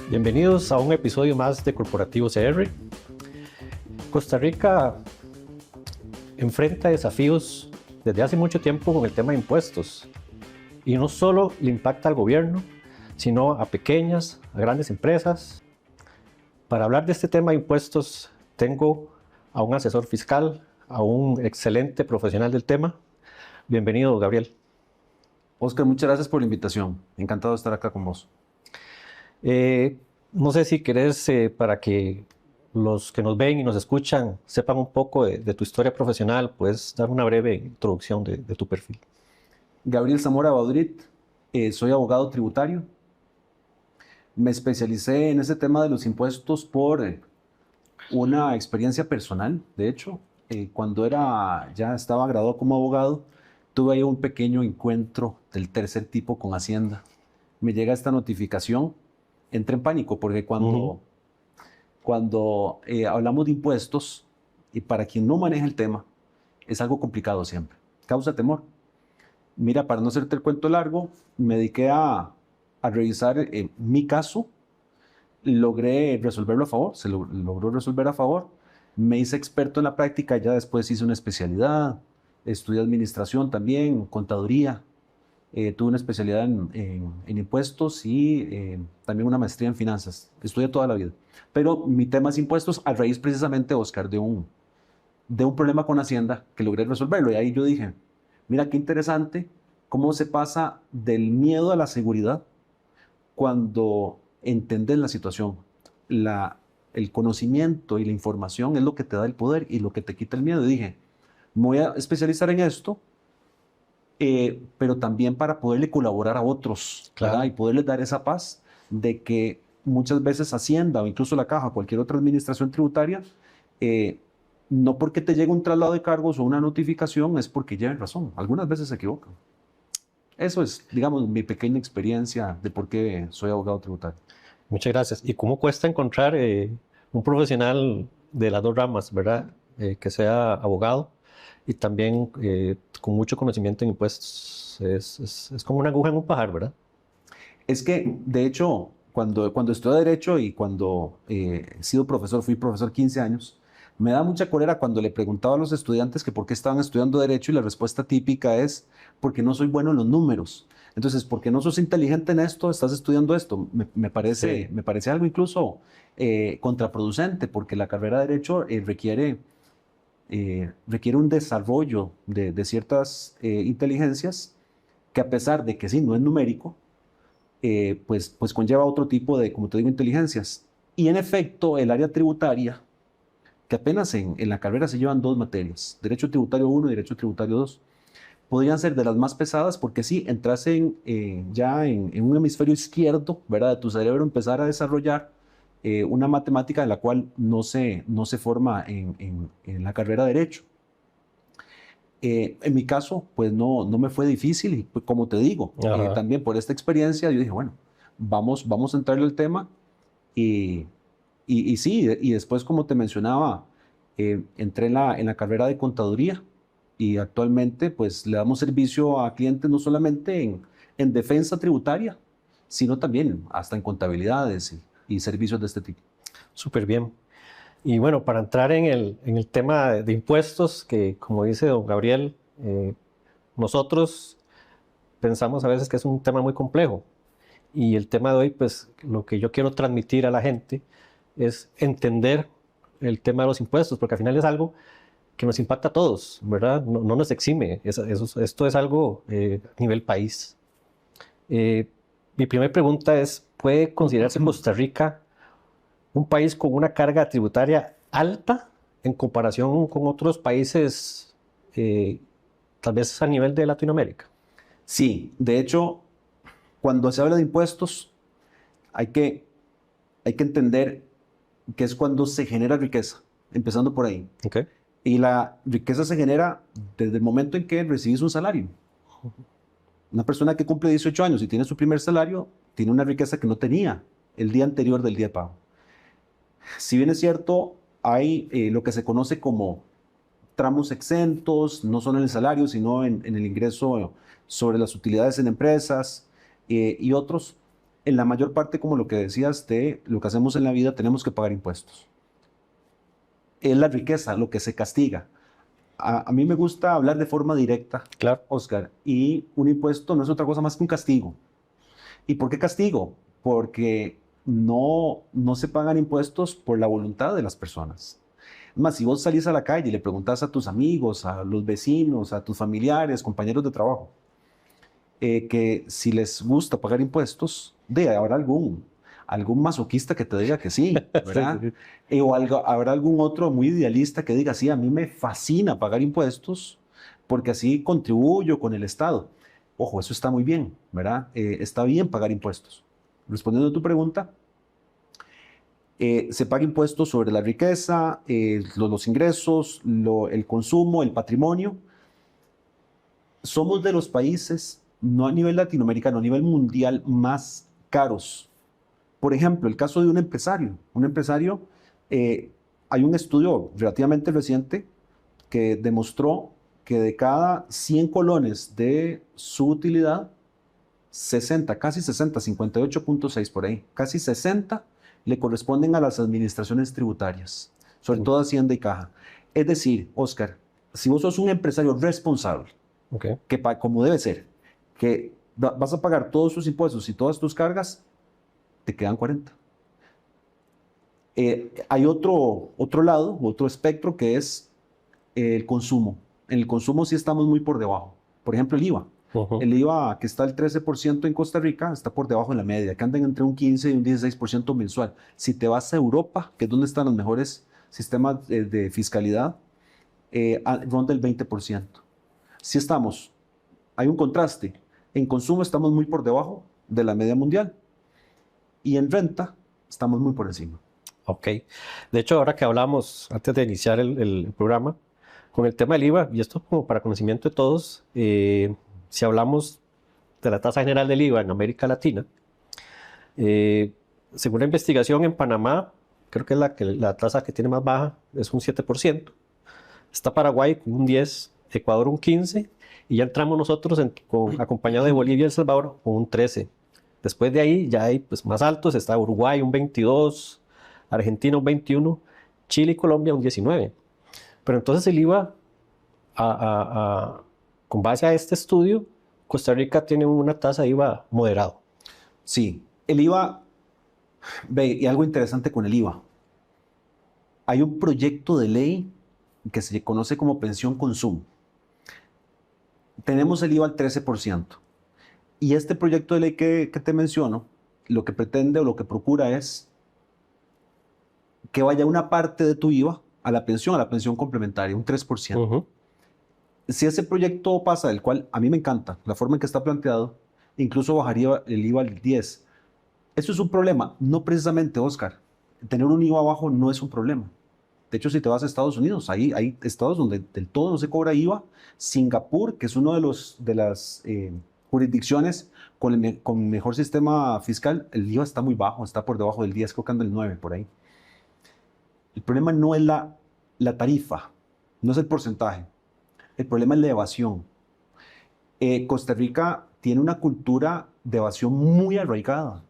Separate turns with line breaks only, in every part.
Bienvenidos a un episodio más de Corporativo CR. Costa Rica enfrenta desafíos desde hace mucho tiempo con el tema de impuestos. Y no solo le impacta al gobierno, sino a pequeñas, a grandes empresas. Para hablar de este tema de impuestos, tengo a un asesor fiscal, a un excelente profesional del tema. Bienvenido, Gabriel.
Oscar, muchas gracias por la invitación. Encantado de estar acá con vos.
No sé si querés, para que los que nos ven y nos escuchan sepan un poco de tu historia profesional, puedes dar una breve introducción de tu perfil.
Gabriel Zamora Baudrit, soy abogado tributario. Me especialicé en ese tema de los impuestos por una experiencia personal. De hecho, cuando ya estaba graduado como abogado, tuve ahí un pequeño encuentro del tercer tipo con Hacienda. Me llega esta notificación. Entré en pánico porque cuando hablamos de impuestos, y para quien no maneja el tema, es algo complicado siempre. Causa temor. Mira, para no hacerte el cuento largo, me dediqué a revisar mi caso. Logré resolverlo a favor, se logró resolver a favor. Me hice experto en la práctica, ya después hice una especialidad. Estudié administración también, contaduría. Tuve una especialidad en impuestos y también una maestría en finanzas. Estudié toda la vida. Pero mi tema es impuestos a raíz precisamente, Oscar, de un problema con Hacienda que logré resolverlo. Y ahí yo dije, mira qué interesante cómo se pasa del miedo a la seguridad cuando entiendes la situación. El conocimiento y la información es lo que te da el poder y lo que te quita el miedo. Y dije, me voy a especializar en esto. Pero también para poderle colaborar a otros,
Claro.
¿verdad? Y poderles dar esa paz de que muchas veces Hacienda o incluso la Caja, cualquier otra administración tributaria, no porque te llegue un traslado de cargos o una notificación es porque lleven razón. Algunas veces se equivocan. Eso es, digamos, mi pequeña experiencia de por qué soy abogado tributario.
Muchas gracias. ¿Y cómo cuesta encontrar un profesional de las dos ramas, verdad? Que sea abogado y también con mucho conocimiento en impuestos. Es como una aguja en un pajar, ¿verdad?
Es que, de hecho, cuando estudié Derecho y cuando he sido profesor, fui profesor 15 años, me da mucha cólera cuando le preguntaba a los estudiantes que por qué estaban estudiando Derecho y la respuesta típica es porque no soy bueno en los números. Entonces, porque no sos inteligente en esto, estás estudiando esto. Me parece algo incluso contraproducente porque la carrera de Derecho requiere un desarrollo de ciertas inteligencias que a pesar de que sí, no es numérico, pues conlleva otro tipo de, como te digo, inteligencias. Y en efecto, el área tributaria, que apenas en la carrera se llevan dos materias, Derecho Tributario 1 y Derecho Tributario 2, podrían ser de las más pesadas porque sí, entras ya en un hemisferio izquierdo, ¿verdad? De tu cerebro empezar a desarrollar una matemática de la cual no se forma en la carrera de Derecho. En mi caso, pues no me fue difícil y pues, como te digo, también por esta experiencia yo dije, bueno, vamos a entrarle al tema y sí, y después como te mencionaba, entré en la carrera de contaduría y actualmente pues le damos servicio a clientes no solamente en defensa tributaria, sino también hasta en contabilidades y servicios de este tipo.
Súper bien. Y bueno, para entrar en el tema de impuestos, que como dice don Gabriel, nosotros pensamos a veces que es un tema muy complejo. Y el tema de hoy, pues lo que yo quiero transmitir a la gente es entender el tema de los impuestos, porque al final es algo que nos impacta a todos, ¿verdad? No nos exime. Esto es algo a nivel país. Mi primera pregunta es, ¿puede considerarse Costa Rica un país con una carga tributaria alta en comparación con otros países, tal vez a nivel de Latinoamérica?
Sí, de hecho, cuando se habla de impuestos, hay que entender que es cuando se genera riqueza, empezando por ahí.
Okay.
Y la riqueza se genera desde el momento en que recibes un salario. Una persona que cumple 18 años y tiene su primer salario, tiene una riqueza que no tenía el día anterior del día de pago. Si bien es cierto, hay lo que se conoce como tramos exentos, no solo en el salario, sino en el ingreso sobre las utilidades en empresas y otros. En la mayor parte, como lo que decías, de lo que hacemos en la vida, tenemos que pagar impuestos. Es la riqueza lo que se castiga. A mí me gusta hablar de forma directa,
Claro.
Oscar, y un impuesto no es otra cosa más que un castigo. ¿Y por qué castigo? Porque no se pagan impuestos por la voluntad de las personas. Más, si vos salís a la calle y le preguntás a tus amigos, a los vecinos, a tus familiares, compañeros de trabajo, que si les gusta pagar impuestos, habrá algún masoquista que te diga que sí, ¿verdad?
Sí.
Habrá algún otro muy idealista que diga, sí, a mí me fascina pagar impuestos porque así contribuyo con el Estado. Ojo, eso está muy bien, ¿verdad? Está bien pagar impuestos. Respondiendo a tu pregunta, se paga impuestos sobre la riqueza, los ingresos, el consumo, el patrimonio. Somos de los países, no a nivel latinoamericano, a nivel mundial, más caros. Por ejemplo, el caso de un empresario. Un empresario, hay un estudio relativamente reciente que demostró que de cada 100 colones de su utilidad, 60, casi 60, 58.6 por ahí, casi 60 le corresponden a las administraciones tributarias, sobre todo Hacienda y Caja. Es decir, Oscar, si vos sos un empresario responsable,
Okay.
que como debe ser, que vas a pagar todos tus impuestos y todas tus cargas, te quedan 40. Hay otro lado, otro espectro que es el consumo. En el consumo sí estamos muy por debajo. Por ejemplo, el IVA.
Ujú.
El IVA que está al 13% en Costa Rica está por debajo de la media, que andan entre un 15 y un 16% mensual. Si te vas a Europa, que es donde están los mejores sistemas de fiscalidad, ronda el 20%. Si estamos, hay un contraste. En consumo estamos muy por debajo de la media mundial y en renta estamos muy por encima.
Ok. De hecho, ahora que hablamos, antes de iniciar el programa, con el tema del IVA, y esto como para conocimiento de todos, si hablamos de la tasa general del IVA en América Latina, según la investigación en Panamá, creo que es la tasa que tiene más baja, es un 7%. Está Paraguay con un 10%, Ecuador un 15%, y ya entramos nosotros acompañado de Bolivia y El Salvador con un 13%. Después de ahí ya hay pues, más altos, está Uruguay un 22%, Argentina un 21%, Chile y Colombia un 19%. Pero entonces el IVA, con base a este estudio, Costa Rica tiene una tasa de IVA moderado.
Sí, el IVA, ve, y algo interesante con el IVA. Hay un proyecto de ley que se conoce como pensión consumo. Tenemos el IVA al 13%. Y este proyecto de ley que te menciono, lo que pretende o lo que procura es que vaya una parte de tu IVA a la pensión complementaria, un 3%.
Ujú.
Si ese proyecto pasa, del cual a mí me encanta, la forma en que está planteado, incluso bajaría el IVA al 10%. Eso es un problema, no precisamente, Oscar. Tener un IVA bajo no es un problema. De hecho, si te vas a Estados Unidos, ahí hay estados donde del todo no se cobra IVA. Singapur, que es uno de las jurisdicciones con mejor sistema fiscal, el IVA está muy bajo, está por debajo del 10, creo que anda el 9 por ahí. El problema no es la tarifa, no es el porcentaje. El problema es la evasión. Costa Rica tiene una cultura de evasión muy arraigada.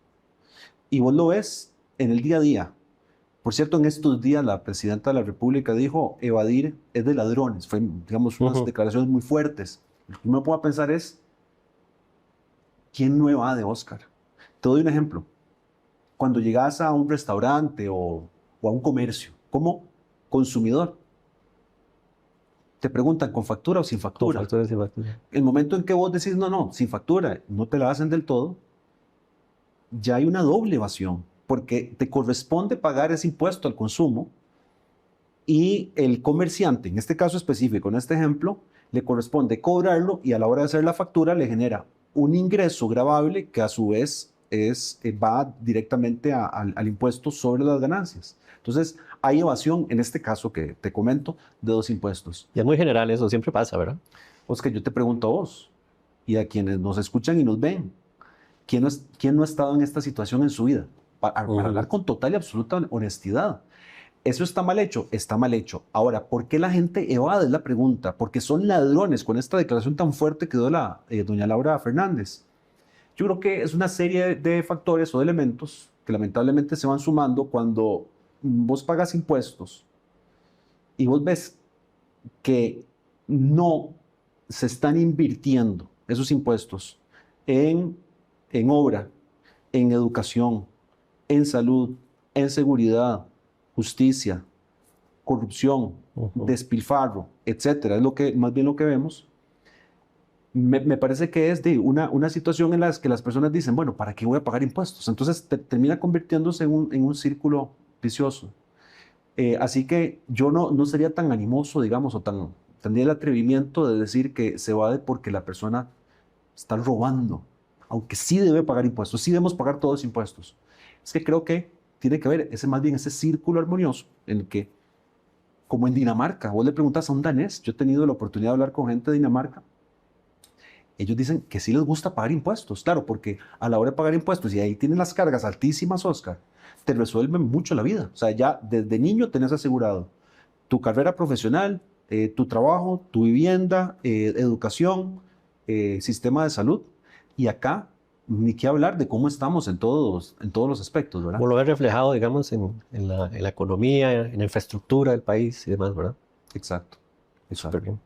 Y vos lo ves en el día a día. Por cierto, en estos días la presidenta de la República dijo, evadir es de ladrones. Fue, digamos, unas declaraciones muy fuertes. Lo que me puedo pensar es, ¿quién no evade, Oscar? Te doy un ejemplo. Cuando llegas a un restaurante o a un comercio, como consumidor, te preguntan con factura o sin
Con
factura.
facturas y facturas.
El momento en que vos decís, no, sin factura, no te la hacen del todo, ya hay una doble evasión, porque te corresponde pagar ese impuesto al consumo y el comerciante, en este caso específico, en este ejemplo, le corresponde cobrarlo y a la hora de hacer la factura le genera un ingreso gravable que a su vez va directamente al impuesto sobre las ganancias. Entonces, Hay evasión, en este caso que te comento, de 2 impuestos.
Y es muy general eso, siempre pasa, ¿verdad?
Oscar, yo te pregunto a vos y a quienes nos escuchan y nos ven, ¿quién no ha estado en esta situación en su vida? Para hablar con total y absoluta honestidad. ¿Eso está mal hecho? Está mal hecho. Ahora, ¿por qué la gente evade? Es la pregunta. Porque son ladrones con esta declaración tan fuerte que dio doña Laura Fernández. Yo creo que es una serie de factores o de elementos que lamentablemente se van sumando cuando vos pagas impuestos y vos ves que no se están invirtiendo esos impuestos en, en obra, en educación, en salud, en seguridad, justicia, corrupción, despilfarro, etcétera. Es más bien lo que vemos. Me parece que es de una situación en la que las personas dicen, bueno, ¿para qué voy a pagar impuestos? Entonces termina convirtiéndose en un círculo vicioso. Así que yo no sería tan animoso, digamos, o tendría el atrevimiento de decir que se evade porque la persona está robando, aunque sí debe pagar impuestos, sí debemos pagar todos los impuestos. Es que creo que tiene que haber más bien ese círculo armonioso en el que, como en Dinamarca, vos le preguntas a un danés, yo he tenido la oportunidad de hablar con gente de Dinamarca, ellos dicen que sí les gusta pagar impuestos, claro, porque a la hora de pagar impuestos, y ahí tienen las cargas altísimas, Oscar, te resuelven mucho la vida. O sea, ya desde niño tenés asegurado tu carrera profesional, tu trabajo, tu vivienda, educación, sistema de salud. Y acá, ni qué hablar de cómo estamos en todos los aspectos, ¿verdad?
Como lo ves reflejado, digamos, en la economía, en la infraestructura del país y demás, ¿verdad?
Exacto.
Súper bien.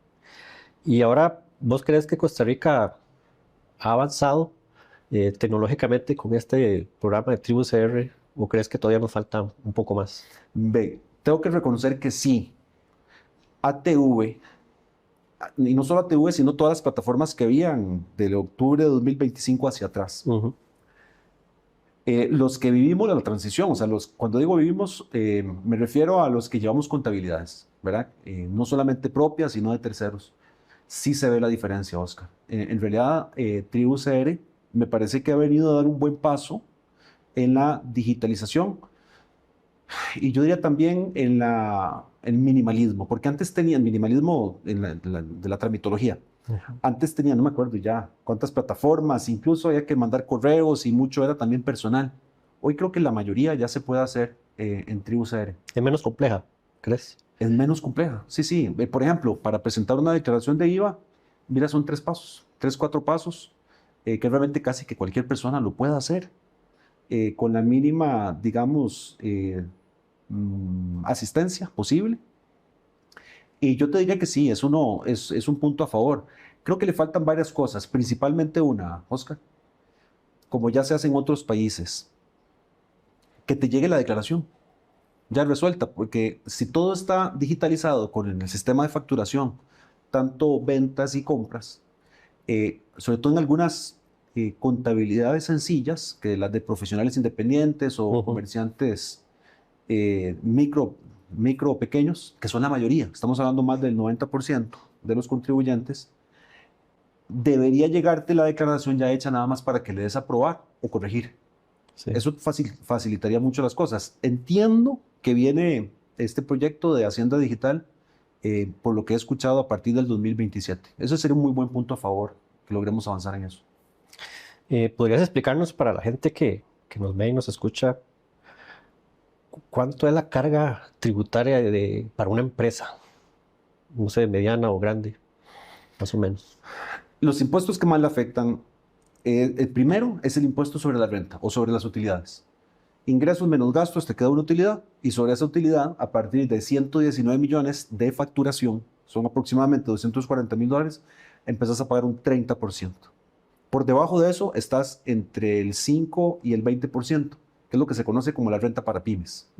Y ahora, ¿vos crees que Costa Rica ha avanzado tecnológicamente con este programa de Tribu CR o crees que todavía nos falta un poco más?
Ve, tengo que reconocer que sí. ATV, y no solo ATV, sino todas las plataformas que habían de octubre de 2025 hacia atrás. Los que vivimos la transición, o sea, cuando digo vivimos, me refiero a los que llevamos contabilidades, ¿verdad? No solamente propias, sino de terceros. Sí se ve la diferencia, Oscar. En realidad, Tribu CR me parece que ha venido a dar un buen paso en la digitalización y yo diría también en el minimalismo, porque antes tenía el minimalismo de la tramitología. Antes tenía, no me acuerdo ya cuántas plataformas, incluso había que mandar correos y mucho era también personal. Hoy creo que la mayoría ya se puede hacer en Tribu CR.
¿Es menos compleja, crees?
Es menos compleja, sí, sí. Por ejemplo, para presentar una declaración de IVA, mira, son 3 pasos, 3, 4 pasos, que realmente casi que cualquier persona lo pueda hacer, con la mínima, digamos, asistencia posible. Y yo te diría que sí, es un punto a favor. Creo que le faltan varias cosas, principalmente una, Oscar, como ya se hace en otros países, que te llegue la declaración ya resuelta, porque si todo está digitalizado con el sistema de facturación, tanto ventas y compras, sobre todo en algunas contabilidades sencillas, que las de profesionales independientes o comerciantes micro o pequeños, que son la mayoría, estamos hablando más del 90% de los contribuyentes, debería llegarte la declaración ya hecha nada más para que le des a aprobar o corregir. Sí. Eso facilitaría mucho las cosas. Entiendo que viene este proyecto de Hacienda Digital, por lo que he escuchado, a partir del 2027. Eso sería un muy buen punto a favor, que logremos avanzar en eso.
¿Podrías explicarnos para la gente que nos ve y nos escucha cuánto es la carga tributaria para una empresa? No sé, mediana o grande, más o menos.
Los impuestos que más le afectan, el primero es el impuesto sobre la renta o sobre las utilidades. Ingresos menos gastos, te queda una utilidad, y sobre esa utilidad, a partir de 119 millones de facturación, son aproximadamente $240,000, empezás a pagar un 30%. Por debajo de eso estás entre el 5 y el 20%, que es lo que se conoce como la renta para pymes.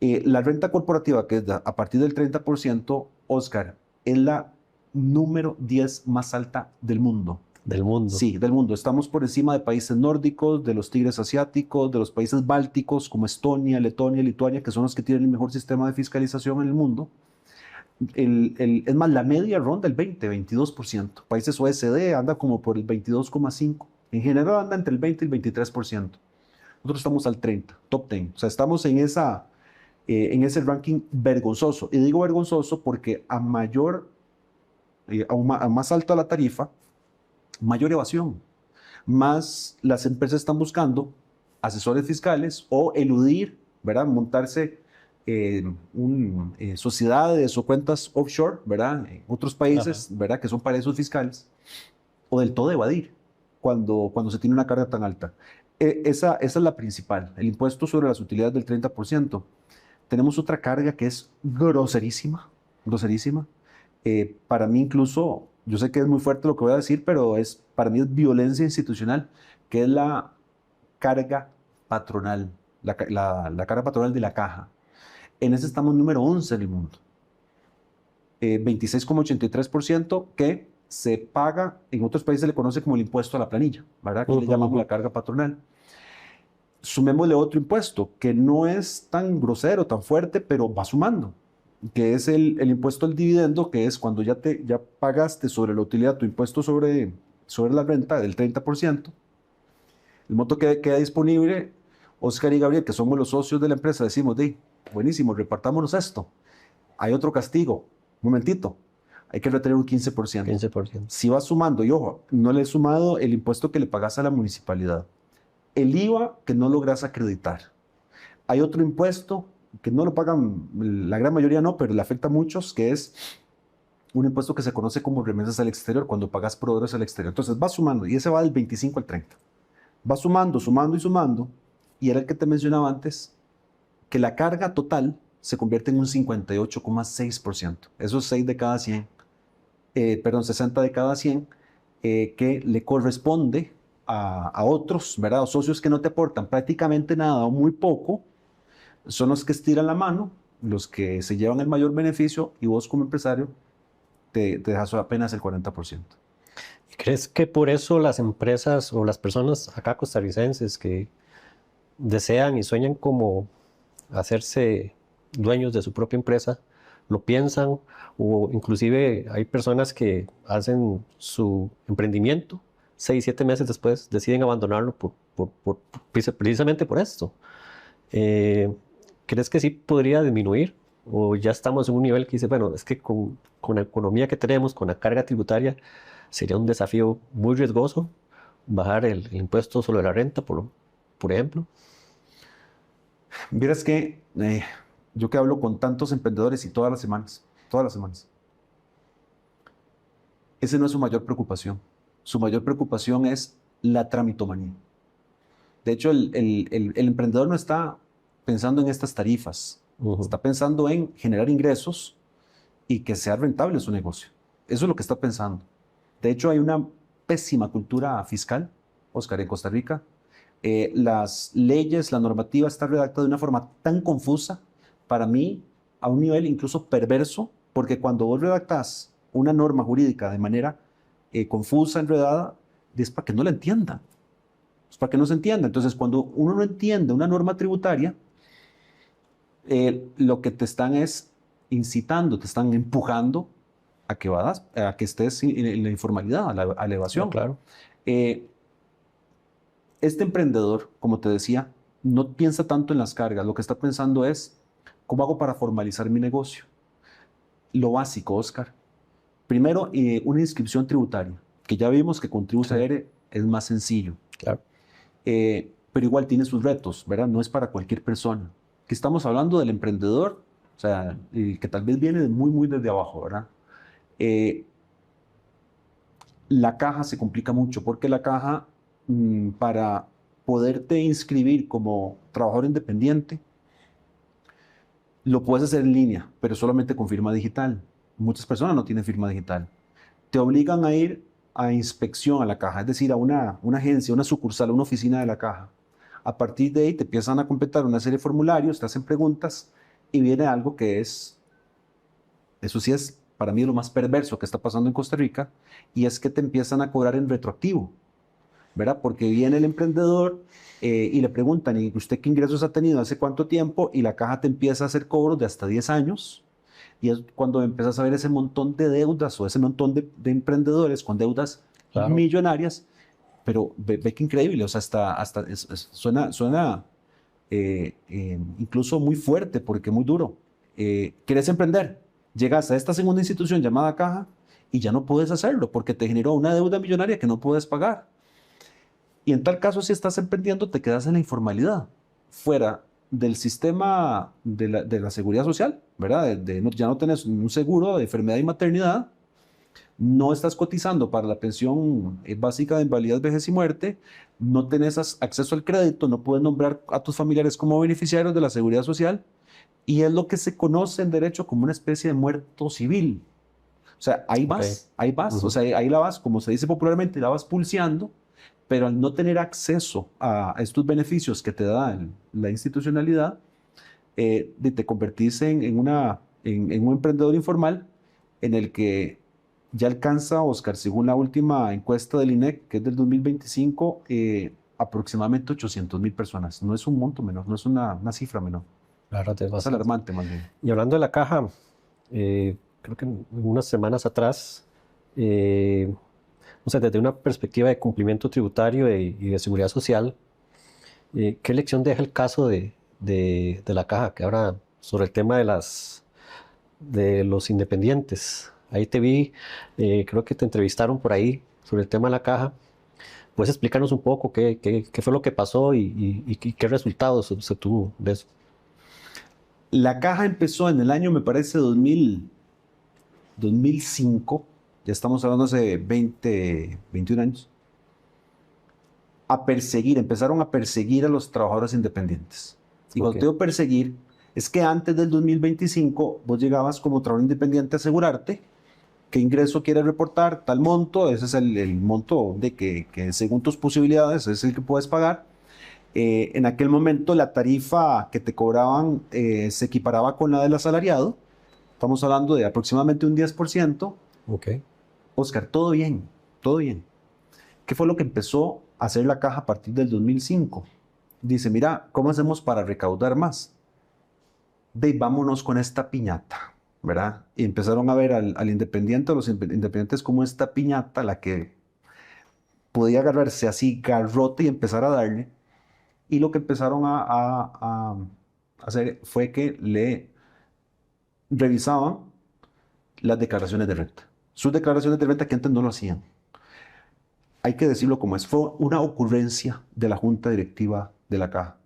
La renta corporativa, que es a partir del 30%, Oscar, es la número 10 más alta del mundo.
¿Del mundo?
Sí, del mundo. Estamos por encima de países nórdicos, de los tigres asiáticos, de los países bálticos como Estonia, Letonia, Lituania, que son los que tienen el mejor sistema de fiscalización en el mundo. Es más, la media ronda el 22%. Países OECD anda como por el 22,5%. En general anda entre el 20 y el 23%. Nosotros estamos al 30%, top 10. O sea, estamos en en ese ranking vergonzoso. Y digo vergonzoso porque a más alta la tarifa, mayor evasión. Más las empresas están buscando asesores fiscales o eludir, ¿verdad? Montarse sociedades o cuentas offshore, ¿verdad? En otros países, ¿verdad? Que son paraísos fiscales, o del todo evadir cuando se tiene una carga tan alta. Esa es la principal, el impuesto sobre las utilidades del 30%. Tenemos otra carga que es groserísima, groserísima. Para mí incluso, yo sé que es muy fuerte lo que voy a decir, pero para mí es violencia institucional, que es la carga patronal, la carga patronal de la caja. En ese estamos número 11 en el mundo. 26,83% que se paga, en otros países se le conoce como el impuesto a la planilla, ¿verdad? Aquí le llamamos la carga patronal. Sumémosle otro impuesto que no es tan grosero, tan fuerte, pero va sumando, que es el impuesto al dividendo, que es cuando ya pagaste sobre la utilidad tu impuesto sobre la renta del 30%. El monto que queda disponible, Oscar y Gabriel, que somos los socios de la empresa, decimos, buenísimo, repartámonos esto. Hay otro castigo, un momentito, hay que retener un 15%.
15%.
Si vas sumando, y ojo, no le he sumado el impuesto que le pagas a la municipalidad, el IVA que no logras acreditar. Hay otro impuesto que no lo pagan, la gran mayoría no, pero le afecta a muchos, que es un impuesto que se conoce como remesas al exterior, cuando pagas proveedores al exterior. Entonces va sumando, y ese va del 25 al 30. Va sumando, sumando y sumando, y era el que te mencionaba antes, que la carga total se convierte en un 58,6%. Eso es 60 de cada 100, que le corresponde a otros, ¿verdad? O socios que no te aportan prácticamente nada o muy poco, son los que estiran la mano, los que se llevan el mayor beneficio, y vos como empresario te dejas apenas el 40%.
¿Crees que por eso las empresas o las personas acá costarricenses que desean y sueñan como hacerse dueños de su propia empresa, lo piensan, o inclusive hay personas que hacen su emprendimiento, 6, 7 meses después deciden abandonarlo precisamente por esto? ¿Crees que sí podría disminuir? ¿O ya estamos en un nivel que dice, bueno, es que con la economía que tenemos, con la carga tributaria, sería un desafío muy riesgoso bajar el impuesto sobre la renta, por ejemplo?
Vieras que yo que hablo con tantos emprendedores y todas las semanas, esa no es su mayor preocupación. Su mayor preocupación es la tramitomanía. De hecho, el emprendedor no está pensando en estas tarifas, está pensando en generar ingresos y que sea rentable su negocio. Eso es lo que está pensando. De hecho, hay una pésima cultura fiscal, Oscar, en Costa Rica. Las leyes, la normativa está redactada de una forma tan confusa, para mí, a un nivel incluso perverso, porque cuando vos redactás una norma jurídica de manera confusa, enredada, es para que no la entiendan. Es para que no se entienda. Entonces, cuando uno no entiende una norma tributaria, lo que te están es incitando, te están empujando a que estés en la informalidad, a la evasión.
No, claro.
Este emprendedor, como te decía, no piensa tanto en las cargas. Lo que está pensando es, ¿cómo hago para formalizar mi negocio? Lo básico, Oscar. Primero, una inscripción tributaria, que ya vimos que con TribuTR es más sencillo.
Claro.
Pero igual tiene sus retos, ¿verdad? No es para cualquier persona. Que estamos hablando del emprendedor, o sea, que tal vez viene muy, muy desde abajo, ¿verdad? La caja se complica mucho, porque la caja, para poderte inscribir como trabajador independiente, lo puedes hacer en línea, pero solamente con firma digital. Muchas personas no tienen firma digital. Te obligan a ir a inspección a la caja, es decir, a una agencia, una sucursal, una oficina de la caja. A partir de ahí te empiezan a completar una serie de formularios, te hacen preguntas y viene algo que eso sí es para mí lo más perverso que está pasando en Costa Rica, y es que te empiezan a cobrar en retroactivo, ¿verdad? Porque viene el emprendedor y le preguntan, ¿y usted qué ingresos ha tenido hace cuánto tiempo? Y la caja te empieza a hacer cobros de hasta 10 años. Y es cuando empiezas a ver ese montón de deudas o ese montón de emprendedores con deudas millonarias. Pero ve que increíble, o sea, suena incluso muy fuerte, porque muy duro. ¿Querés emprender? Llegas a esta segunda institución llamada caja y ya no puedes hacerlo porque te generó una deuda millonaria que no puedes pagar. Y en tal caso, si estás emprendiendo, te quedas en la informalidad, fuera del sistema de la seguridad social, ¿verdad? Ya no tenés un seguro de enfermedad y maternidad, no estás cotizando para la pensión básica de invalidez, vejez y muerte, no tenés acceso al crédito, no puedes nombrar a tus familiares como beneficiarios de la seguridad social, y es lo que se conoce en derecho como una especie de muerto civil. O sea, ahí vas, o sea, ahí la vas, como se dice popularmente, la vas pulseando, pero al no tener acceso a estos beneficios que te da la institucionalidad, te convertís en un emprendedor informal en el que ya alcanza, Oscar, según la última encuesta del INEC, que es del 2025, aproximadamente 800,000 personas. No es un monto menor, no es una cifra menor.
Claro,
Es alarmante, más bien.
Y hablando de la caja, creo que unas semanas atrás, o sea, desde una perspectiva de cumplimiento tributario y de seguridad social, ¿qué lección deja el caso de la caja que ahora sobre el tema de los independientes? Ahí te vi, creo que te entrevistaron por ahí sobre el tema de la caja. ¿Puedes explicarnos un poco qué fue lo que pasó y qué resultados se tuvo de eso?
La caja empezó en el año, me parece, 2005, ya estamos hablando hace 21 años, empezaron a perseguir a los trabajadores independientes. Y cuando te digo perseguir, es que antes del 2025 vos llegabas como trabajador independiente a asegurarte qué ingreso quieres reportar, tal monto, ese es el monto de que según tus posibilidades es el que puedes pagar. En aquel momento la tarifa que te cobraban se equiparaba con la del asalariado. Estamos hablando de aproximadamente un 10%. Oscar, todo bien, todo bien. ¿Qué fue lo que empezó a hacer la caja a partir del 2005? Dice, mira, ¿cómo hacemos para recaudar más? Vámonos con esta piñata, ¿verdad? Y empezaron a ver al independiente, a los independientes como esta piñata, la que podía agarrarse así garrote y empezar a darle. Y lo que empezaron a hacer fue que le revisaban las declaraciones de renta. Sus declaraciones de renta que antes no lo hacían. Hay que decirlo como es, fue una ocurrencia de la junta directiva de la caja.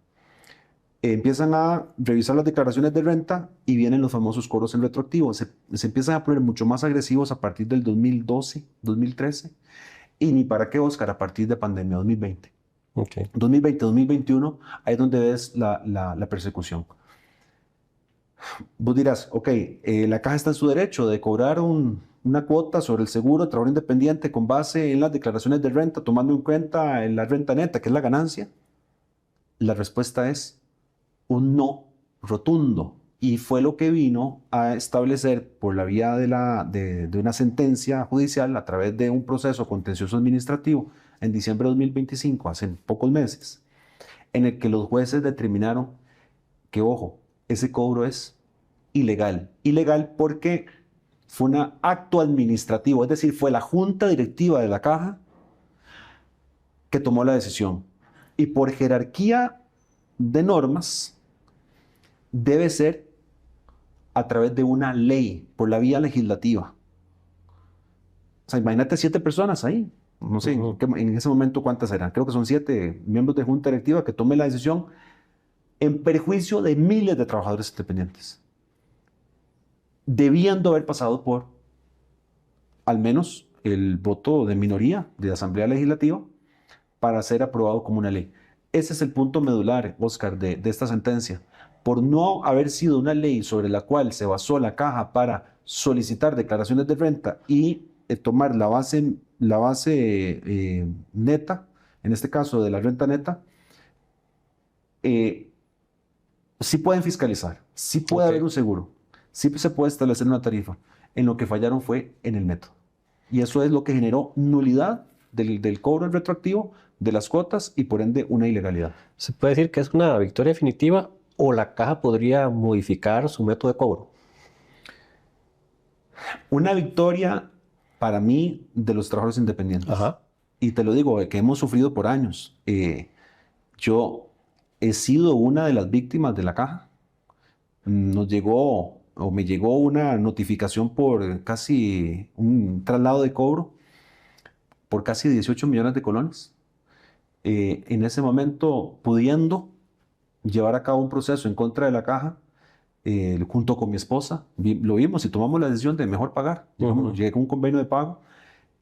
Empiezan a revisar las declaraciones de renta y vienen los famosos cobros en retroactivo. Se empiezan a poner mucho más agresivos a partir del 2012, 2013 y ni para qué, Oscar, a partir de pandemia, 2020. 2020, 2021, ahí es donde ves la persecución. Vos dirás, ok, la caja está en su derecho de cobrar una cuota sobre el seguro de trabajador independiente con base en las declaraciones de renta, tomando en cuenta la renta neta, que es la ganancia. La respuesta es un no rotundo. Y fue lo que vino a establecer por la vía de una sentencia judicial a través de un proceso contencioso administrativo en diciembre de 2025, hace pocos meses, en el que los jueces determinaron que, ojo, ese cobro es ilegal. Ilegal porque fue un acto administrativo, es decir, fue la junta directiva de la caja que tomó la decisión. Y por jerarquía de normas, debe ser a través de una ley, por la vía legislativa. O sea, imagínate 7 personas ahí. No sé en ese momento cuántas eran. Creo que son 7 miembros de junta directiva que tomen la decisión en perjuicio de miles de trabajadores independientes. Debían de haber pasado por al menos el voto de minoría de la Asamblea Legislativa para ser aprobado como una ley. Ese es el punto medular, Oscar, de esta sentencia. Por no haber sido una ley sobre la cual se basó la caja para solicitar declaraciones de renta y tomar la base neta, en este caso de la renta neta, sí pueden fiscalizar, sí puede haber un seguro, sí se puede establecer una tarifa. En lo que fallaron fue en el método. Y eso es lo que generó nulidad del cobro retroactivo, de las cuotas y por ende una ilegalidad.
¿Se puede decir que es una victoria definitiva o la caja podría modificar su método de cobro?
Una victoria para mí de los trabajadores independientes.
Ajá.
Y te lo digo, que hemos sufrido por años. Yo he sido una de las víctimas de la caja. Nos llegó, o me llegó una notificación por casi un traslado de cobro por casi 18 millones de colones. En ese momento, pudiendo llevar a cabo un proceso en contra de la caja, junto con mi esposa, lo vimos y tomamos la decisión de mejor pagar. Llegué con un convenio de pago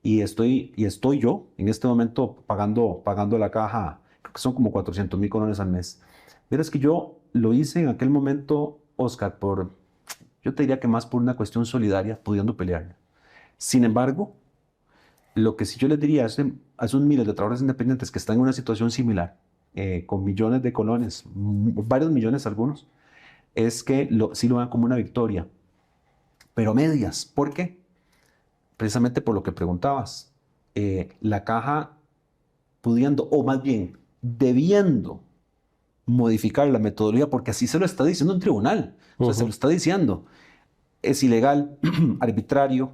y estoy yo en este momento pagando la caja, creo que son como 400,000 colones al mes. Pero es que yo lo hice en aquel momento, Oscar, yo te diría que más por una cuestión solidaria, pudiendo pelear. Sin embargo, lo que sí yo les diría a esos miles de trabajadores independientes que están en una situación similar, con millones de colones, varios millones algunos, es que sí lo vean como una victoria, pero medias. ¿Por qué? Precisamente por lo que preguntabas. La caja pudiendo, o más bien, debiendo modificar la metodología, porque así se lo está diciendo un tribunal. O sea, se lo está diciendo. Es ilegal, arbitrario,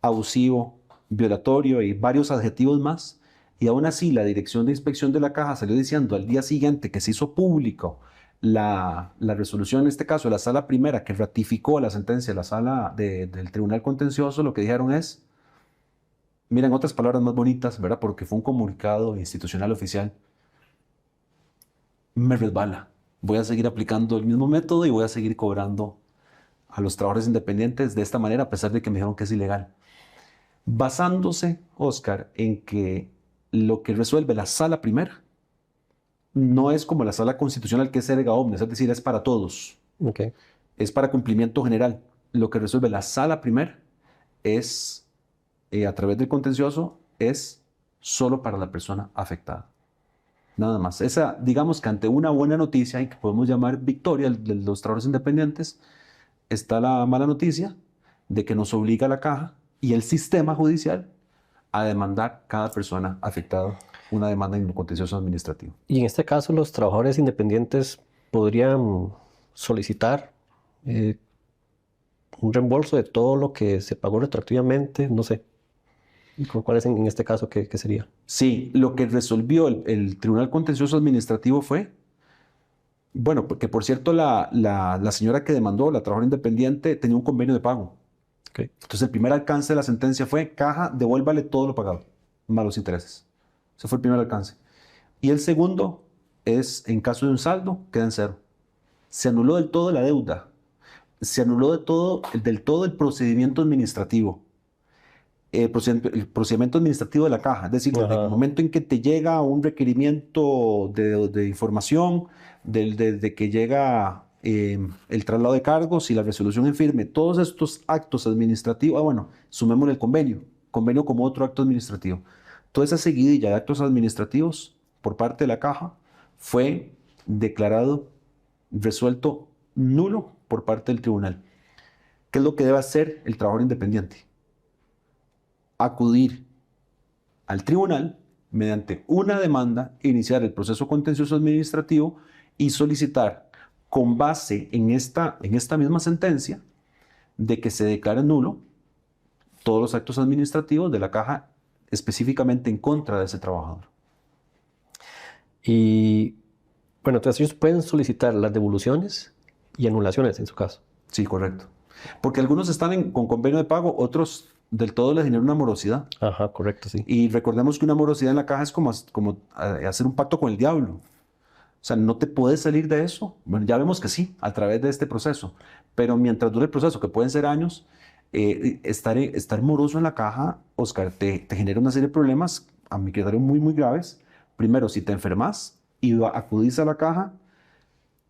abusivo, violatorio y varios adjetivos más. Y aún así, la Dirección de Inspección de la Caja salió diciendo al día siguiente que se hizo público la resolución, en este caso, de la Sala Primera, que ratificó la sentencia de la Sala del Tribunal Contencioso, lo que dijeron es, miren, otras palabras más bonitas, ¿verdad? Porque fue un comunicado institucional oficial. Me resbala. Voy a seguir aplicando el mismo método y voy a seguir cobrando a los trabajadores independientes de esta manera, a pesar de que me dijeron que es ilegal. Basándose, Oscar, en que lo que resuelve la Sala Primera no es como la Sala Constitucional, que es erga omnes, es decir, es para todos.
Okay.
Es para cumplimiento general. Lo que resuelve la Sala Primera es, a través del contencioso, es solo para la persona afectada. Nada más. Esa, digamos que ante una buena noticia, y que podemos llamar victoria de los trabajadores independientes, está la mala noticia de que nos obliga la caja y el sistema judicial a demandar cada persona afectada una demanda en el contencioso administrativo.
Y en este caso, los trabajadores independientes podrían solicitar un reembolso de todo lo que se pagó retroactivamente, no sé. ¿Cuál es en este caso qué sería?
Sí, lo que resolvió el Tribunal Contencioso Administrativo fue, bueno, porque por cierto la señora que demandó, la trabajadora independiente, tenía un convenio de pago.
Okay.
Entonces el primer alcance de la sentencia fue, caja, devuélvale todo lo pagado, más los intereses. Ese fue el primer alcance. Y el segundo es, en caso de un saldo, queda en cero. Se anuló del todo la deuda. Se anuló del todo el procedimiento administrativo. El procedimiento administrativo de la caja. Es decir, desde el momento en que te llega un requerimiento de información, desde que llega el traslado de cargos y la resolución en firme, todos estos actos administrativos, bueno, sumémosle el convenio como otro acto administrativo. Toda esa seguidilla de actos administrativos por parte de la caja fue declarado, resuelto nulo por parte del tribunal. ¿Qué es lo que debe hacer el trabajador independiente? Acudir al tribunal mediante una demanda, iniciar el proceso contencioso administrativo y solicitar, con base en esta misma sentencia, de que se declare nulo todos los actos administrativos de la caja específicamente en contra de ese trabajador.
Y bueno, entonces ellos pueden solicitar las devoluciones y anulaciones en su caso.
Sí, correcto. Porque algunos están con convenio de pago, otros del todo les generan una morosidad.
Ajá, correcto, sí.
Y recordemos que una morosidad en la caja es como hacer un pacto con el diablo. O sea, no te puedes salir de eso. Bueno, ya vemos que sí, a través de este proceso. Pero mientras dure el proceso, que pueden ser años, estar moroso en la caja, Oscar, te genera una serie de problemas, a mi criterio muy, muy graves. Primero, si te enfermas y acudís a la caja,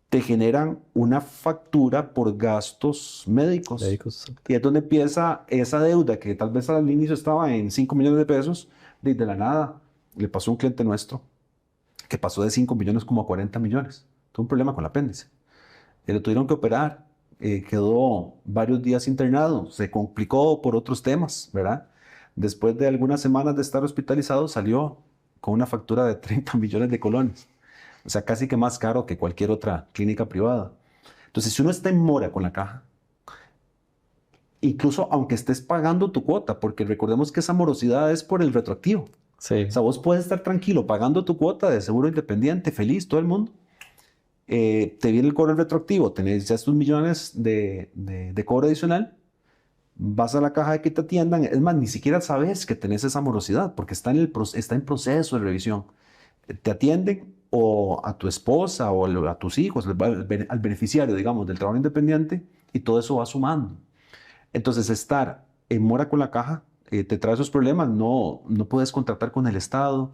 te generan una factura por gastos médicos. Y es donde empieza esa deuda que tal vez al inicio estaba en 5 millones de pesos, de la nada le pasó a un cliente nuestro que pasó de 5 millones como a 40 millones. Tuvo un problema con el apéndice. Le tuvieron que operar, quedó varios días internado, se complicó por otros temas, ¿verdad? Después de algunas semanas de estar hospitalizado, salió con una factura de 30 millones de colones. O sea, casi que más caro que cualquier otra clínica privada. Entonces, si uno está en mora con la caja, incluso aunque estés pagando tu cuota, porque recordemos que esa morosidad es por el retroactivo.
Sí.
O sea, vos puedes estar tranquilo pagando tu cuota de seguro independiente, feliz, todo el mundo. Te viene el cobro retroactivo, tenés ya estos millones de cobro adicional, vas a la caja de que te atiendan, es más, ni siquiera sabes que tenés esa morosidad porque está en proceso de revisión. Te atienden o a tu esposa o a tus hijos, al beneficiario, digamos, del trabajo independiente, y todo eso va sumando. Entonces, estar en mora con la caja te trae esos problemas. No puedes contratar con el Estado,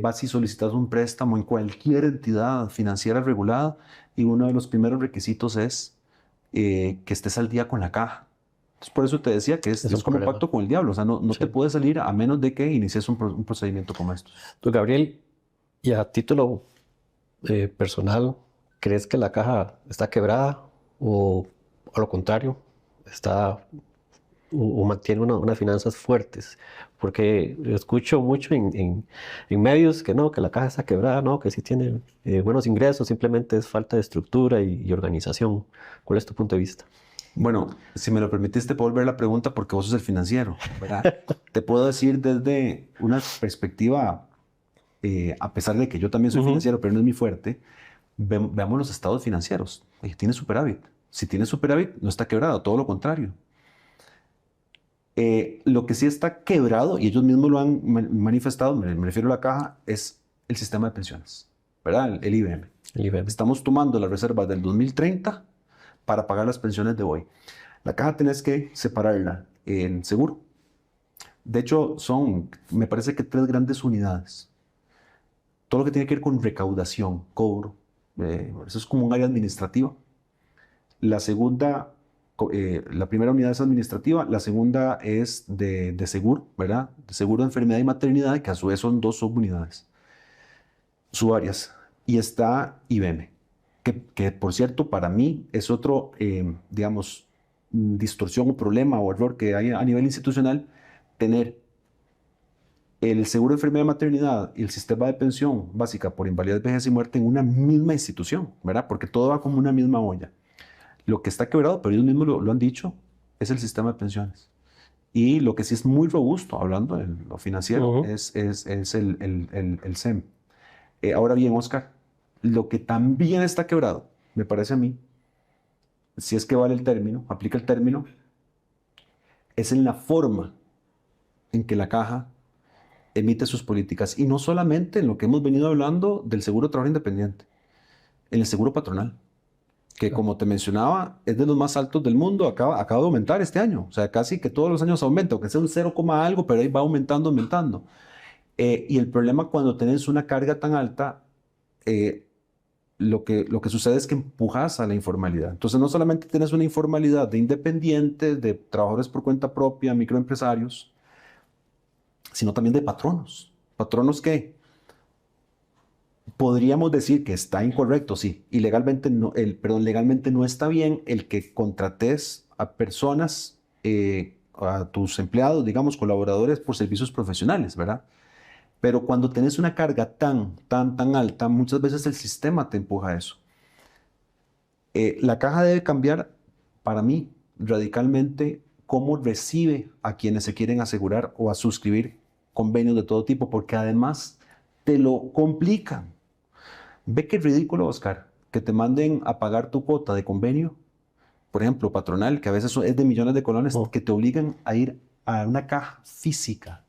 vas y solicitas un préstamo en cualquier entidad financiera regulada, y uno de los primeros requisitos es que estés al día con la caja. Entonces, por eso te decía que
Es
es
un
como un
problema.
pacto con el diablo. O sea, no te
Sí.
puedes salir a menos de que inicies un procedimiento como estos.
Tú, Gabriel, y a título personal, ¿crees que la caja está quebrada o a lo contrario, está o mantiene unas finanzas fuertes? Porque escucho mucho en medios que no, que la caja está quebrada, no, que sí tiene buenos ingresos, simplemente es falta de estructura y organización. ¿Cuál es tu punto de vista?
Bueno, si me lo permitiste, puedo volver la pregunta porque vos sos el financiero, ¿verdad? Te puedo decir desde una perspectiva, a pesar de que yo también soy
Ujú.
financiero, pero no es mi fuerte, veamos los estados financieros. Tiene superávit. Si tiene superávit, no está quebrado, todo lo contrario. Lo que sí está quebrado, y ellos mismos lo han manifestado, me refiero a la caja, es el sistema de pensiones, ¿verdad? El IBM.
El IBM.
Estamos tomando las reservas del 2030 para pagar las pensiones de hoy. La caja tenés que separarla en seguro. De hecho, me parece que 3 grandes unidades. Todo lo que tiene que ver con recaudación, cobro, eso es como un área administrativa. La segunda, la primera unidad es administrativa, la segunda es de seguro, ¿verdad? De seguro de enfermedad y maternidad, que a su vez son 2 subunidades, subáreas. Y está IBM, que por cierto, para mí es otro, digamos, distorsión o problema o error que hay a nivel institucional, tener el seguro de enfermedad y maternidad y el sistema de pensión básica por invalidez, vejez y muerte en una misma institución, ¿verdad? Porque todo va como una misma olla. Lo que está quebrado, pero ellos mismos lo han dicho, es el sistema de pensiones. Y lo que sí es muy robusto, hablando de lo financiero,
Ujú.
es el SEM. Ahora bien, Oscar, lo que también está quebrado, me parece a mí, si es que vale el término, aplica el término, es en la forma en que la caja emite sus políticas. Y no solamente en lo que hemos venido hablando del seguro de trabajo independiente, en el seguro patronal, que como te mencionaba, es de los más altos del mundo, acaba de aumentar este año. O sea, casi que todos los años aumenta, aunque sea un 0, algo, pero ahí va aumentando, aumentando. Y el problema cuando tenés una carga tan alta, lo que sucede es que empujas a la informalidad. Entonces, no solamente tienes una informalidad de independientes, de trabajadores por cuenta propia, microempresarios, sino también de patronos. Patronos que podríamos decir que está incorrecto, sí, y legalmente no, legalmente no está bien el que contrates a personas, a tus empleados, digamos, colaboradores por servicios profesionales, ¿verdad? Pero cuando tenés una carga tan alta, muchas veces el sistema te empuja a eso. La caja debe cambiar, para mí, radicalmente cómo recibe a quienes se quieren asegurar o a suscribir convenios de todo tipo, porque además te lo complican. Ve qué ridículo, Oscar, que te manden a pagar tu cuota de convenio, por ejemplo, patronal, que a veces es de millones de colones,
Oh.
que te obligan a ir a una caja física,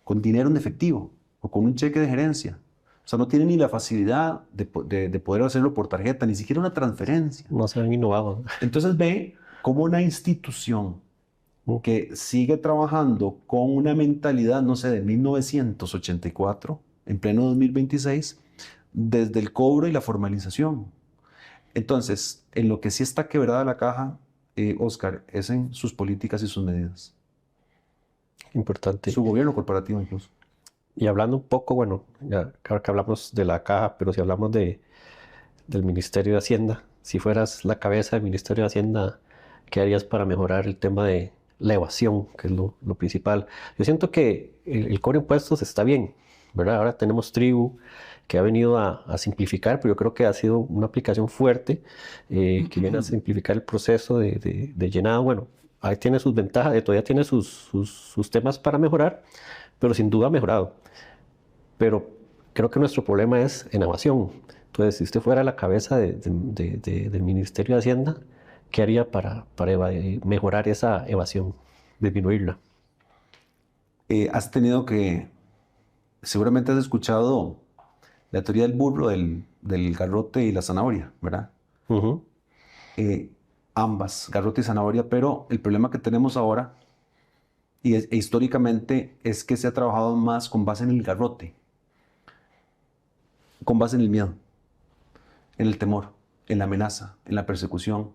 con dinero en efectivo o con un cheque de gerencia. O sea, no tienen ni la facilidad de poder hacerlo por tarjeta, ni siquiera una transferencia.
No se han innovado.
Entonces ve como una institución
Oh.
que sigue trabajando con una mentalidad, no sé, de 1984, en pleno 2026, desde el cobro y la formalización. Entonces, en lo que sí está quebrada la caja, Oscar, es en sus políticas y sus medidas.
Importante.
Su gobierno corporativo incluso.
Y hablando un poco, bueno, ya claro que hablamos de la caja, pero si hablamos del Ministerio de Hacienda, si fueras la cabeza del Ministerio de Hacienda, ¿qué harías para mejorar el tema de la evasión, que es lo principal? Yo siento que el cobro de impuestos está bien, ¿verdad? Ahora tenemos Tribu, que ha venido a simplificar, pero yo creo que ha sido una aplicación fuerte, que viene a simplificar el proceso de llenado. Bueno, ahí tiene sus ventajas, todavía tiene sus temas para mejorar, pero sin duda ha mejorado. Pero creo que nuestro problema es en evasión. Entonces, si usted fuera la cabeza del Ministerio de Hacienda, ¿qué haría para mejorar esa evasión, disminuirla?
Has tenido que, seguramente has escuchado la teoría del burro, del garrote y la zanahoria, ¿verdad?
Ujú.
Ambas, garrote y zanahoria, pero el problema que tenemos ahora e históricamente es que se ha trabajado más con base en el garrote, con base en el miedo, en el temor, en la amenaza, en la persecución,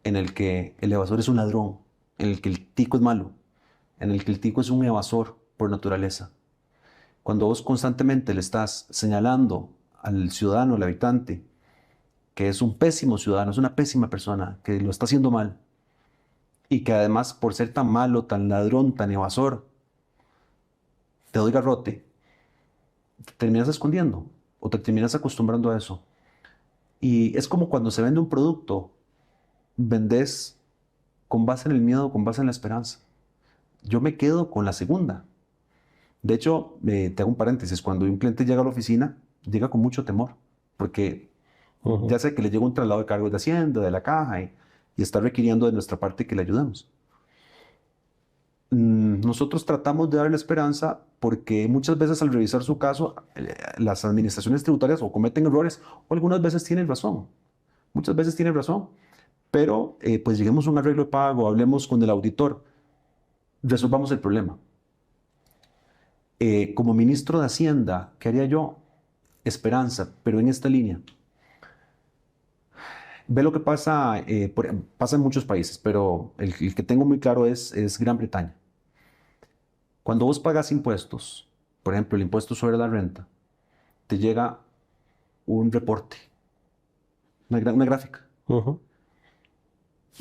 en el que el evasor es un ladrón, en el que el tico es malo, en el que el tico es un evasor por naturaleza. Cuando vos constantemente le estás señalando al ciudadano, al habitante, que es un pésimo ciudadano, es una pésima persona, que lo está haciendo mal, y que además por ser tan malo, tan ladrón, tan evasor, te doy garrote, te terminas escondiendo o te terminas acostumbrando a eso. Y es como cuando se vende un producto, vendes con base en el miedo, con base en la esperanza. Yo me quedo con la segunda. De hecho, te hago un paréntesis, cuando un cliente llega a la oficina, llega con mucho temor, porque ya
Ujú.
sé que le llega un traslado de cargos de Hacienda, de la caja, y está requiriendo de nuestra parte que le ayudemos. Nosotros tratamos de darle esperanza porque muchas veces al revisar su caso, las administraciones tributarias o cometen errores o algunas veces tienen razón. Muchas veces tienen razón, pero pues lleguemos a un arreglo de pago, hablemos con el auditor, resolvamos el problema. Como ministro de Hacienda, ¿qué haría yo? Esperanza, pero en esta línea. Ve lo que pasa, pasa en muchos países, pero el que tengo muy claro es Gran Bretaña. Cuando vos pagas impuestos, por ejemplo, el impuesto sobre la renta, te llega un reporte, una gráfica.
Ujú.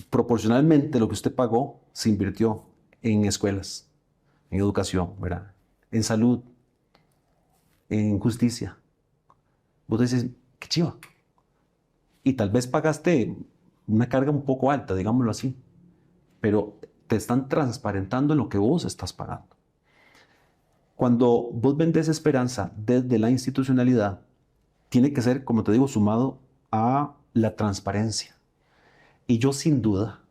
Proporcionalmente lo que usted pagó se invirtió en escuelas, en educación, ¿verdad? En salud, en justicia. Vos decís, qué chiva. Y tal vez pagaste una carga un poco alta, digámoslo así, pero te están transparentando lo que vos estás pagando. Cuando vos vendes esperanza desde la institucionalidad, tiene que ser, como te digo, sumado a la transparencia. Y yo sin duda,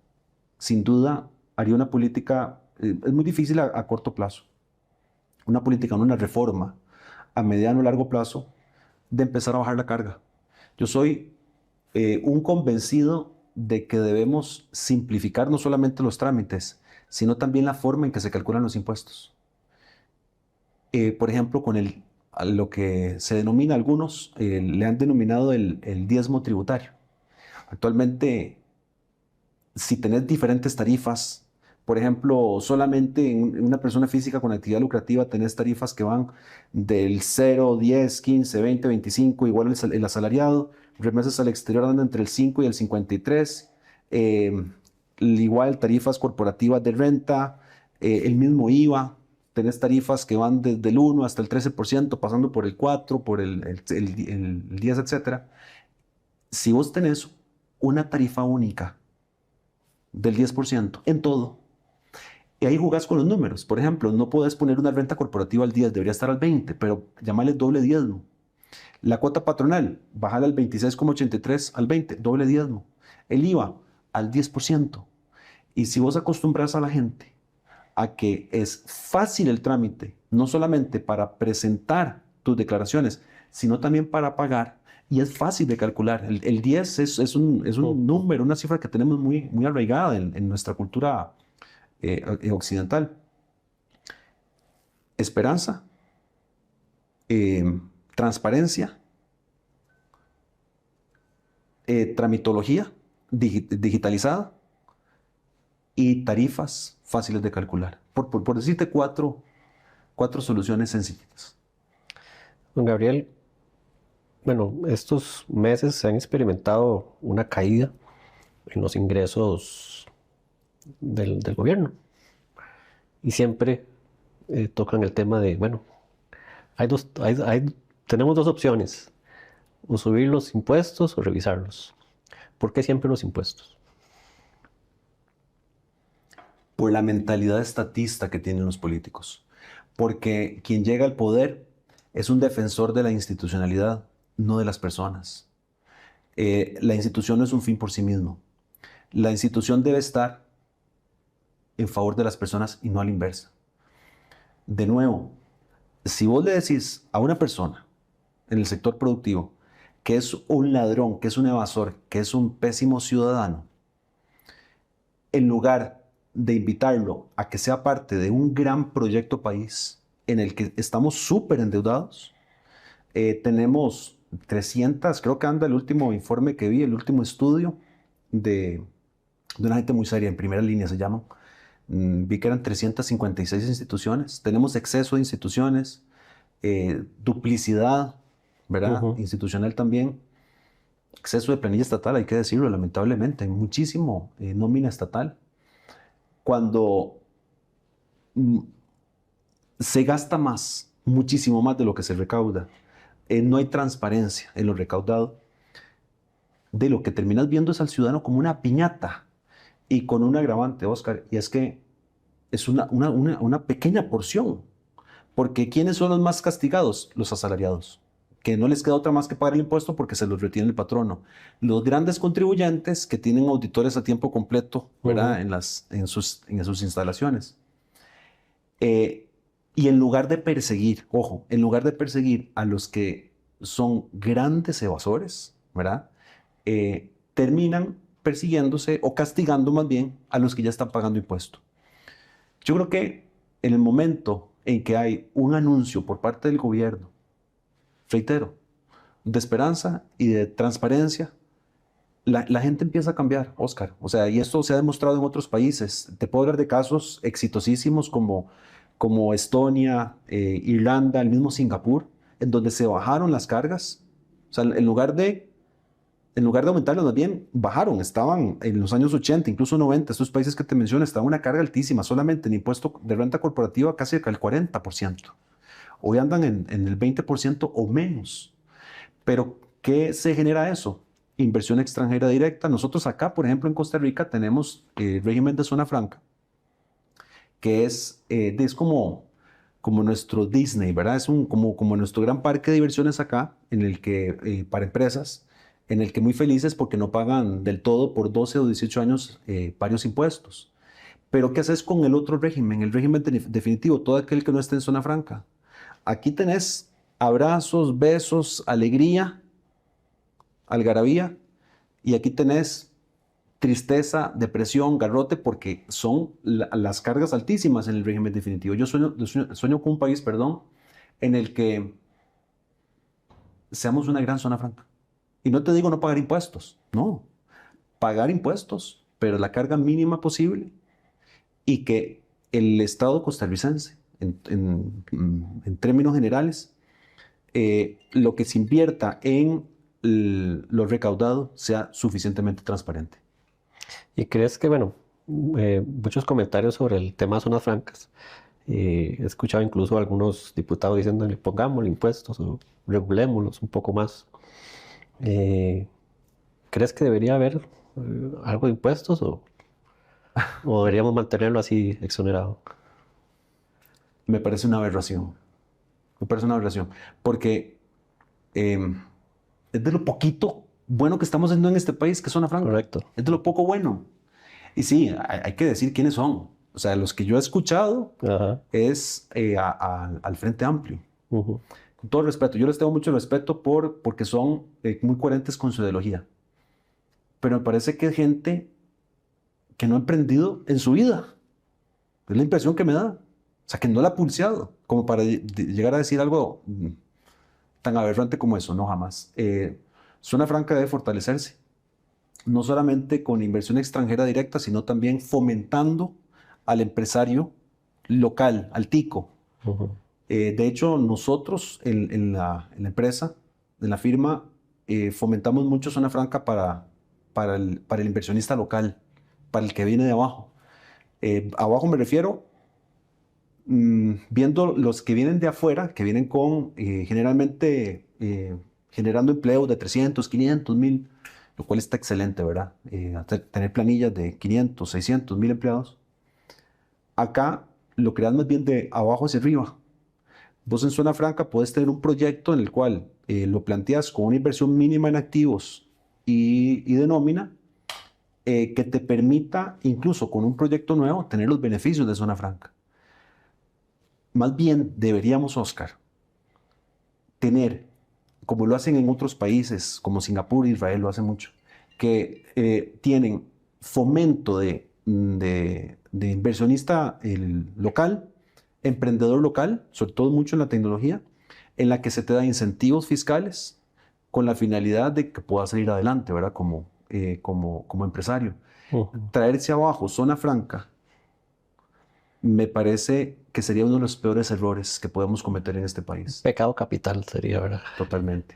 haría una política, es muy difícil a corto plazo, una política, una reforma a mediano o largo plazo de empezar a bajar la carga. Yo soy un convencido de que debemos simplificar no solamente los trámites, sino también la forma en que se calculan los impuestos. Por ejemplo, con a lo que se denomina algunos, le han denominado el diezmo tributario. Actualmente, si tenés diferentes tarifas, por ejemplo, solamente en una persona física con actividad lucrativa tenés tarifas que van del 0, 10, 15, 20, 25, igual el asalariado, remesas al exterior andan entre el 5 y el 53, igual tarifas corporativas de renta, el mismo IVA, tenés tarifas que van desde el 1 hasta el 13%, pasando por el 4, por el 10, etcétera. Si vos tenés una tarifa única del 10% en todo. Y ahí jugás con los números. Por ejemplo, no puedes poner una renta corporativa al 10, debería estar al 20, pero llamarle doble diezmo. La cuota patronal, bajarla al 26,83 al 20, doble diezmo. El IVA al 10%. Y si vos acostumbras a la gente a que es fácil el trámite, no solamente para presentar tus declaraciones, sino también para pagar, y es fácil de calcular. El 10 es un
Ujú.
número, una cifra que tenemos muy arraigada en nuestra cultura occidental. Esperanza, transparencia, tramitología digitalizada y tarifas fáciles de calcular. Por decirte cuatro soluciones sencillas.
Don Gabriel, bueno, estos meses se han experimentado una caída en los ingresos del gobierno y siempre tocan el tema de, bueno, tenemos dos opciones, o subir los impuestos o revisarlos. ¿Por qué siempre los impuestos?
Por la mentalidad estatista que tienen los políticos. Porque quien llega al poder es un defensor de la institucionalidad no de las personas. La institución no es un fin por sí mismo. La institución debe estar en favor de las personas y no a la inversa. De nuevo, si vos le decís a una persona en el sector productivo que es un ladrón, que es un evasor, que es un pésimo ciudadano, en lugar de invitarlo a que sea parte de un gran proyecto país en el que estamos súper endeudados, tenemos 300, creo que anda el último informe que vi, el último estudio de una gente muy seria, en primera línea se llaman. Vi que eran 356 instituciones. Tenemos exceso de instituciones, duplicidad, ¿verdad?
Ujú.
Institucional también. Exceso de planilla estatal, hay que decirlo, lamentablemente. Hay muchísimo nómina estatal. Cuando mm, se gasta más, muchísimo más de lo que se recauda, no hay transparencia en lo recaudado, de lo que terminas viendo es al ciudadano como una piñata y con un agravante, Oscar, y es que es una pequeña porción, porque ¿quiénes son los más castigados? Los asalariados, que no les queda otra más que pagar el impuesto porque se los retiene el patrono. Los grandes contribuyentes que tienen auditores a tiempo completo, ¿verdad?
Ujú.
En sus instalaciones. Y en lugar de perseguir, ojo, en lugar de perseguir a los que son grandes evasores, ¿verdad? Terminan persiguiéndose o castigando más bien a los que ya están pagando impuestos. Yo creo que en el momento en que hay un anuncio por parte del gobierno, reitero, de esperanza y de transparencia, la gente empieza a cambiar, Oscar. O sea, y esto se ha demostrado en otros países. Te puedo hablar de casos exitosísimos como Estonia, Irlanda, el mismo Singapur, en donde se bajaron las cargas. O sea, en lugar de aumentarlas, más bien bajaron. Estaban en los años 80, incluso 90, estos países que te menciono, estaban una carga altísima, solamente en impuesto de renta corporativa casi el 40%. Hoy andan en el 20% o menos. Pero, ¿qué se genera eso? Inversión extranjera directa. Nosotros acá, por ejemplo, en Costa Rica, tenemos el régimen de zona franca, que es como nuestro Disney, ¿verdad? Es como nuestro gran parque de diversiones acá, en el que, para empresas, en el que muy felices porque no pagan del todo por 12 o 18 años varios impuestos. Pero ¿qué haces con el otro régimen? El régimen definitivo, todo aquel que no esté en zona franca. Aquí tenés abrazos, besos, alegría, algarabía, y aquí tenés tristeza, depresión, garrote, porque son las cargas altísimas en el régimen definitivo. Yo sueño con un país, perdón, en el que seamos una gran zona franca. Y no te digo no pagar impuestos, no, pagar impuestos, pero la carga mínima posible y que el Estado costarricense, en términos generales, lo que se invierta en lo recaudado sea suficientemente transparente.
¿Y crees que, bueno, muchos comentarios sobre el tema de zonas francas? He escuchado incluso a algunos diputados diciendo, pongámosle impuestos o regulémoslos un poco más. Eh, ¿Crees que debería haber algo de impuestos o deberíamos mantenerlo así exonerado?
Me parece una aberración. Me parece una aberración. Porque eh, es de lo poquito bueno que estamos haciendo en este país, que es zona franca.
Correcto.
Es de lo poco bueno. Y sí, hay que decir quiénes son. O sea, los que yo he escuchado
Ajá.
es al Frente Amplio.
Ujú.
Con todo respeto, yo les tengo mucho respeto porque son muy coherentes con su ideología. Pero me parece que es gente que no ha emprendido en su vida. Es la impresión que me da. O sea, que no la ha pulseado como para llegar a decir algo tan aberrante como eso. No, jamás. Zona Franca debe fortalecerse. No solamente con inversión extranjera directa, sino también fomentando al empresario local, al tico.
Ujú.
De hecho, nosotros en la empresa, en la firma, fomentamos mucho zona franca para el inversionista local, para el que viene de abajo. Abajo me refiero viendo los que vienen de afuera, que vienen generalmente generando empleos de 300, 500, 1000, lo cual está excelente, ¿verdad? Tener planillas de 500, 600, 1000 empleados. Acá lo crean más bien de abajo hacia arriba, Vos en zona franca puedes tener un proyecto en el cual lo planteas con una inversión mínima en activos y de nómina, que te permita, incluso con un proyecto nuevo, tener los beneficios de zona franca. Más bien deberíamos, Oscar, tener, como lo hacen en otros países, como Singapur, Israel lo hacen mucho, que tienen fomento de inversionista local, emprendedor local, sobre todo mucho en la tecnología, en la que se te da incentivos fiscales con la finalidad de que puedas salir adelante, ¿verdad? Como empresario. Traerse abajo zona franca me parece que sería uno de los peores errores que podemos cometer en este país.
Pecado capital sería, ¿verdad?
Totalmente.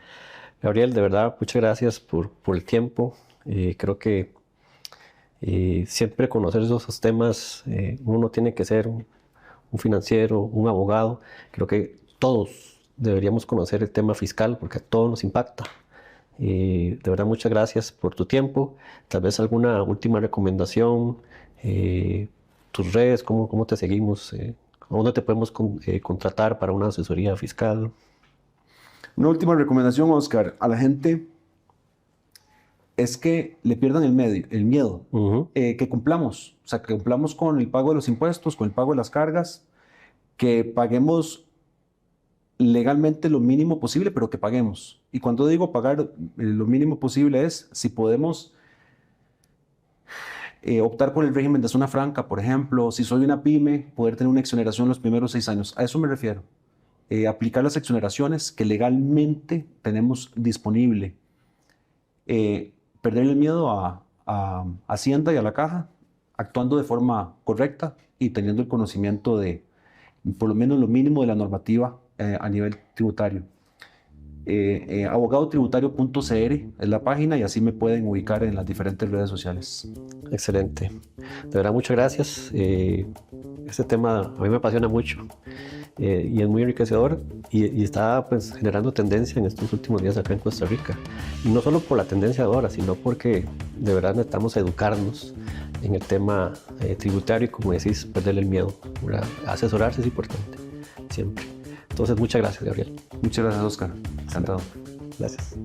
Gabriel, de verdad, muchas gracias por el tiempo. Creo que siempre conocer esos temas, uno tiene que ser un financiero, un abogado. Creo que todos deberíamos conocer el tema fiscal porque a todos nos impacta. De verdad, muchas gracias por tu tiempo. Tal vez alguna última recomendación, tus redes, cómo te seguimos, dónde te podemos contratar para una asesoría fiscal.
Una última recomendación, Oscar, a la gente es que le pierdan el miedo, que cumplamos, o sea, que cumplamos con el pago de los impuestos, con el pago de las cargas, que paguemos legalmente lo mínimo posible, pero que paguemos. Y cuando digo pagar lo mínimo posible es, si podemos optar por el régimen de zona franca, por ejemplo, si soy una pyme, poder tener una exoneración los primeros 6 años. A eso me refiero. Aplicar las exoneraciones que legalmente tenemos disponible. Perder el miedo a Hacienda y a la caja, actuando de forma correcta y teniendo el conocimiento de por lo menos lo mínimo de la normativa a nivel tributario. Abogadotributario.cr es la página y así me pueden ubicar en las diferentes redes sociales.
Excelente. De verdad, muchas gracias. Este tema a mí me apasiona mucho y es muy enriquecedor y está pues, generando tendencia en estos últimos días acá en Costa Rica. Y no solo por la tendencia de ahora, sino porque de verdad necesitamos educarnos en el tema tributario y, como decís, perderle el miedo. ¿Verdad? Asesorarse es importante, siempre. Entonces, muchas gracias, Gabriel.
Muchas gracias, Oscar. Encantado.
Gracias.